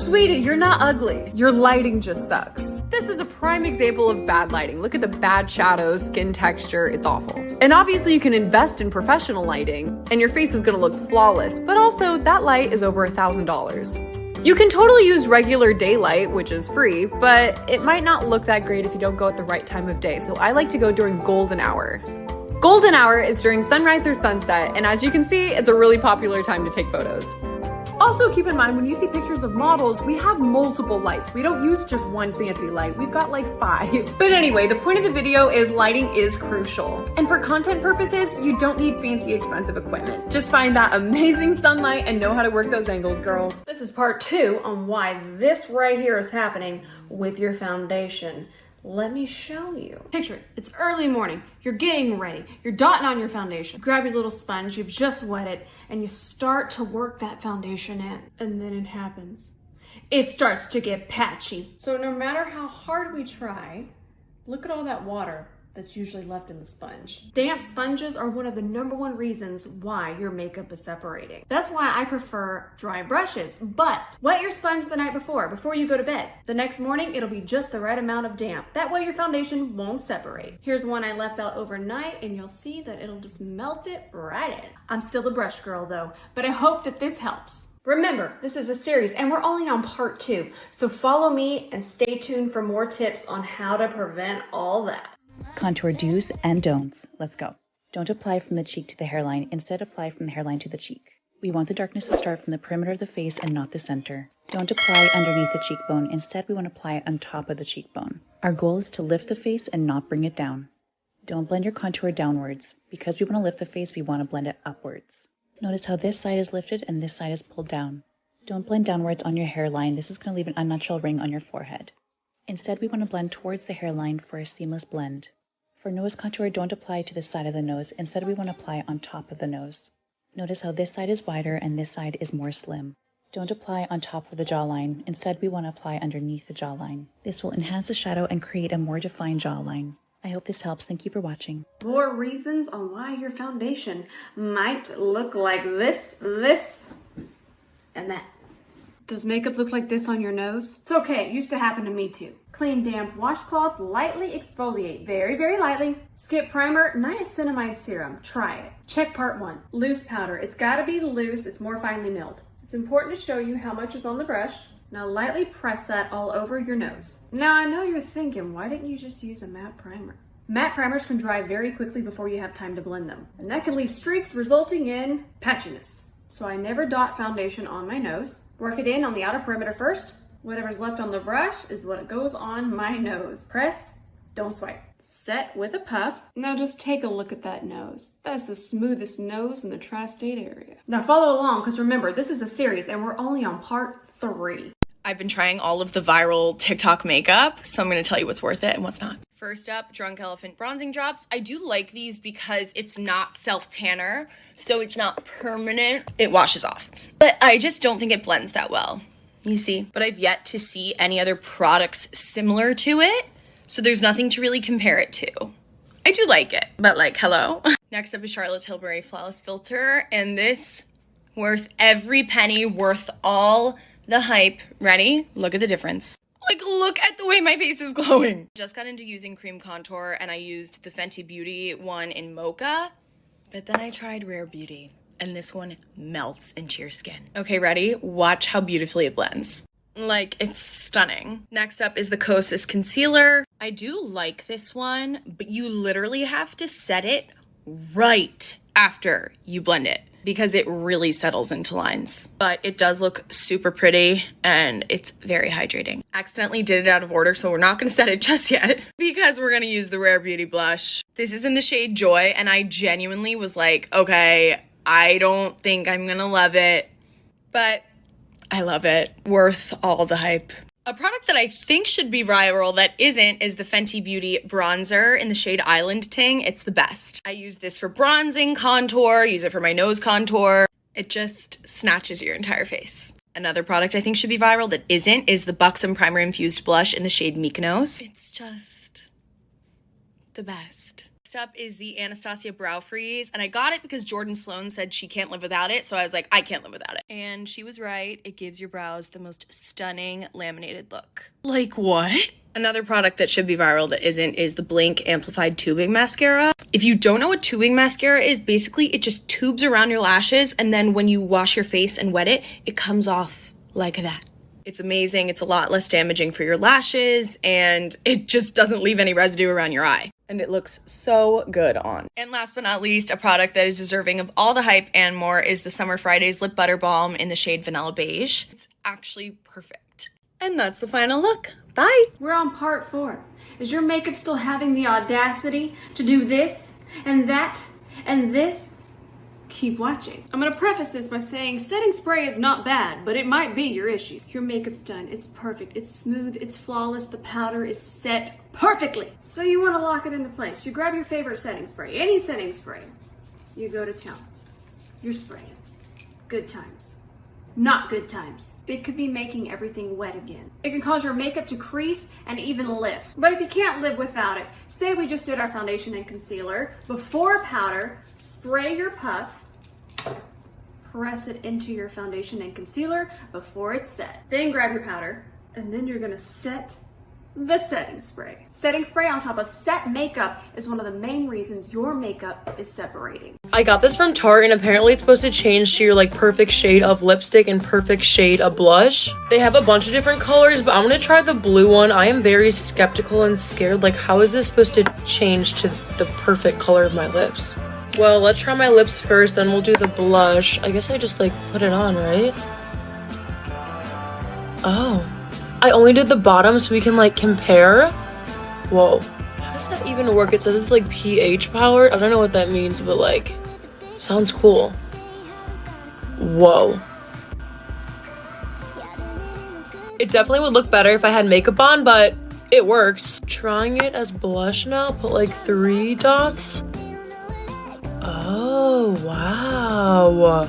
Sweetie, you're not ugly. Your lighting just sucks. This is a prime example of bad lighting. Look at the bad shadows, skin texture, it's awful. And obviously you can invest in professional lighting and your face is gonna look flawless, but also that light is over $1,000. You can totally use regular daylight, which is free, but it might not look that great if you don't go at the right time of day. So I like to go during golden hour. Golden hour is during sunrise or sunset, and as you can see, it's a really popular time to take photos. Also keep in mind, when you see pictures of models, we have multiple lights. We don't use just one fancy light. We've got like 5. But anyway, the point of the video is lighting is crucial. And for content purposes, you don't need fancy, expensive equipment. Just find that amazing sunlight and know how to work those angles, girl. This is part 2 on why this right here is happening with your foundation. Let me show you. Picture it. It's early morning. You're getting ready. You're dotting on your foundation. Grab your little sponge you've just wetted and you start to work that foundation in. And then it happens. It starts to get patchy. So no matter how hard we try, look at all that water that's usually left in the sponge. Damp sponges are one of the #1 reasons why your makeup is separating. That's why I prefer dry brushes, but wet your sponge the night before you go to bed. The next morning, it'll be just the right amount of damp. That way your foundation won't separate. Here's one I left out overnight and you'll see that it'll just melt it right in. I'm still the brush girl though, but I hope that this helps. Remember, this is a series and we're only on part 2, so follow me and stay tuned for more tips on how to prevent all that. Contour do's and don'ts. Let's go. Don't apply from the cheek to the hairline. Instead, apply from the hairline to the cheek. We want the darkness to start from the perimeter of the face and not the center. Don't apply underneath the cheekbone. Instead, we want to apply on top of the cheekbone. Our goal is to lift the face and not bring it down. Don't blend your contour downwards. Because we want to lift the face, we want to blend it upwards. Notice how this side is lifted and this side is pulled down. Don't blend downwards on your hairline. This is going to leave an unnatural ring on your forehead. Instead, we want to blend towards the hairline for a seamless blend. For nose contour, don't apply to the side of the nose. Instead, we want to apply on top of the nose. Notice how this side is wider and this side is more slim. Don't apply on top of the jawline. Instead, we want to apply underneath the jawline. This will enhance the shadow and create a more defined jawline. I hope this helps. Thank you for watching. More reasons on why your foundation might look like this, and that. Does makeup look like this on your nose? It's okay, it used to happen to me too. Clean damp washcloth, lightly exfoliate, very, very lightly. Skip primer, niacinamide serum, try it. Check part 1, loose powder. It's gotta be loose, it's more finely milled. It's important to show you how much is on the brush. Now lightly press that all over your nose. Now I know you're thinking, why didn't you just use a matte primer? Matte primers can dry very quickly before you have time to blend them. And that can leave streaks resulting in patchiness. So I never dot foundation on my nose. Work it in on the outer perimeter first. Whatever's left on the brush is what goes on my nose. Press, don't swipe. Set with a puff. Now just take a look at that nose. That's the smoothest nose in the tri-state area. Now follow along, because remember, this is a series and we're only on part 3. I've been trying all of the viral TikTok makeup, so I'm going to tell you what's worth it and what's not. First up, Drunk Elephant Bronzing Drops. I do like these because it's not self-tanner, so it's not permanent. It washes off. But I just don't think it blends that well, you see? But I've yet to see any other products similar to it, so there's nothing to really compare it to. I do like it, but like, hello? Next up is Charlotte Tilbury Flawless Filter, and this, worth every penny, worth all the hype. Ready? Look at the difference. Like, look at the way my face is glowing. Just got into using cream contour and I used the Fenty Beauty one in Mocha, but then I tried Rare Beauty and this one melts into your skin. Okay, ready? Watch how beautifully it blends. Like, it's stunning. Next up is the Kosas Concealer. I do like this one, but you literally have to set it right after you blend it, because it really settles into lines. But it does look super pretty and it's very hydrating. Accidentally did it out of order, so we're not gonna set it just yet because we're gonna use the Rare Beauty blush. This is in the shade Joy, and I genuinely was like, okay, I don't think I'm gonna love it, but I love it. Worth all the hype. A product that I think should be viral that isn't is the Fenty Beauty bronzer in the shade Island Ting. It's the best. I use this for bronzing, contour, use it for my nose contour. It just snatches your entire face. Another product I think should be viral that isn't is the Buxom Primer Infused Blush in the shade Mykonos. It's just the best. Next up is the Anastasia Brow Freeze, and I got it because Jordan Sloan said she can't live without it, so I was like, I can't live without it. And she was right. It gives your brows the most stunning laminated look. Like what? Another product that should be viral that isn't is the Blink Amplified Tubing Mascara. If you don't know what tubing mascara is, basically it just tubes around your lashes, and then when you wash your face and wet it, it comes off like that. It's amazing. It's a lot less damaging for your lashes, and it just doesn't leave any residue around your eye. And it looks so good on. And last but not least, a product that is deserving of all the hype and more is the Summer Fridays Lip Butter Balm in the shade Vanilla Beige. It's actually perfect. And that's the final look. Bye. We're on part 4. Is your makeup still having the audacity to do this and that and this? Keep watching. I'm gonna preface this by saying setting spray is not bad, but it might be your issue. Your makeup's done, it's perfect, it's smooth, it's flawless, the powder is set perfectly. So you wanna lock it into place. You grab your favorite setting spray, any setting spray. You go to town. You're spraying. Good times. Not good times. It could be making everything wet again. It can cause your makeup to crease and even lift. But if you can't live without it, say we just did our foundation and concealer, before powder, spray your puff, press it into your foundation and concealer before it's set. Then grab your powder, and then you're gonna set the setting spray. Setting spray on top of set makeup is one of the main reasons your makeup is separating. I got this from Tarte, and apparently it's supposed to change to your like perfect shade of lipstick and perfect shade of blush. They have a bunch of different colors, but I'm gonna try the blue one. I am very skeptical and scared. Like, how is this supposed to change to the perfect color of my lips? Well, let's try my lips first, then we'll do the blush. I guess I just like put it on, right? Oh. I only did the bottom so we can like compare. Whoa. How does that even work? It says it's like pH powered. I don't know what that means, but like, sounds cool. Whoa. It definitely would look better if I had makeup on, but it works. Trying it as blush now, put like 3 dots. Oh, wow.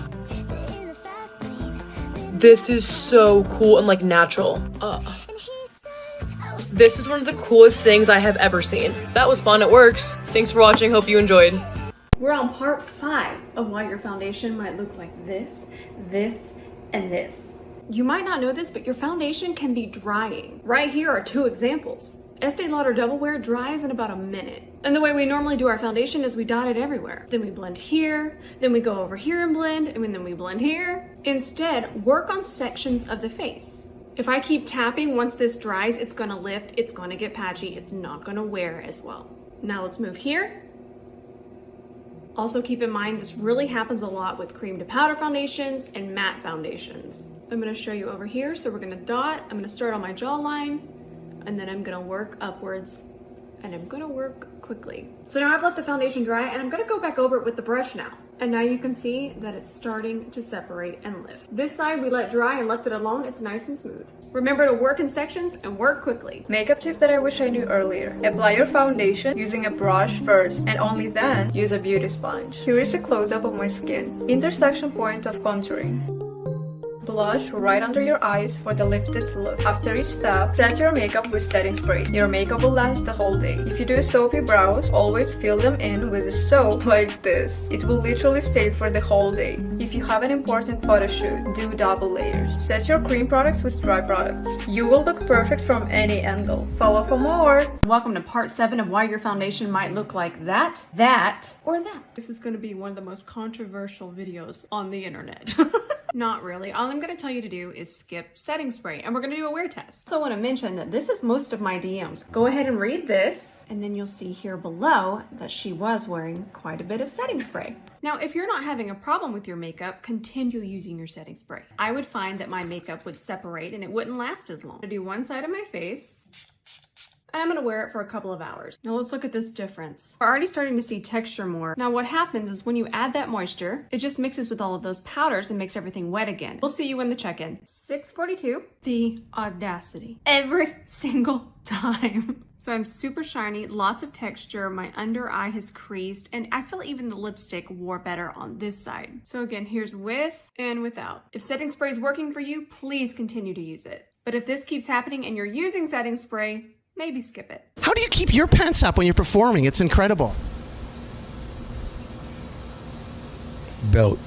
This is so cool and like natural. This is one of the coolest things I have ever seen. That was fun, it works. Thanks for watching, hope you enjoyed. We're on part 5 of why your foundation might look like this, this, and this. You might not know this, but your foundation can be drying. Right here are 2 examples. Estee Lauder Double Wear dries in about a minute. And the way we normally do our foundation is we dot it everywhere. Then we blend here, then we go over here and blend, and then we blend here. Instead, work on sections of the face. If I keep tapping, once this dries, it's gonna lift, it's gonna get patchy, it's not gonna wear as well. Now let's move here. Also keep in mind, this really happens a lot with cream to powder foundations and matte foundations. I'm gonna show you over here. So we're gonna dot, I'm gonna start on my jawline, and then I'm gonna work upwards, and I'm gonna work quickly. So now I've let the foundation dry, and I'm gonna go back over it with the brush now. And now you can see that it's starting to separate and lift. This side we let dry and left it alone, it's nice and smooth. Remember to work in sections and work quickly. Makeup tip that I wish I knew earlier. Apply your foundation using a brush first, and only then use a beauty sponge. Here is a close-up of my skin. Intersection point of contouring. Blush right under your eyes for the lifted look. After each step, set your makeup with setting spray. Your makeup will last the whole day. If you do soapy brows, always fill them in with a soap like this. It will literally stay for the whole day. If you have an important photo shoot, do double layers. Set your cream products with dry products. You will look perfect from any angle. Follow for more. Welcome to part 7 of why your foundation might look like that, that, or that. This is gonna be one of the most controversial videos on the internet. Not really. All I'm gonna tell you to do is skip setting spray, and we're gonna do a wear test. So I wanna mention that this is most of my DMs. Go ahead and read this, and then you'll see here below that she was wearing quite a bit of setting spray. Now, if you're not having a problem with your makeup, continue using your setting spray. I would find that my makeup would separate and it wouldn't last as long. I do one side of my face, and I'm gonna wear it for a couple of hours. Now let's look at this difference. We're already starting to see texture more. Now what happens is when you add that moisture, it just mixes with all of those powders and makes everything wet again. We'll see you in the check-in. 6:42, the audacity. Every single time. So I'm super shiny, lots of texture, my under eye has creased, and I feel even the lipstick wore better on this side. So again, here's with and without. If setting spray is working for you, please continue to use it. But if this keeps happening and you're using setting spray, maybe skip it. How do you keep your pants up when you're performing? It's incredible. Belt.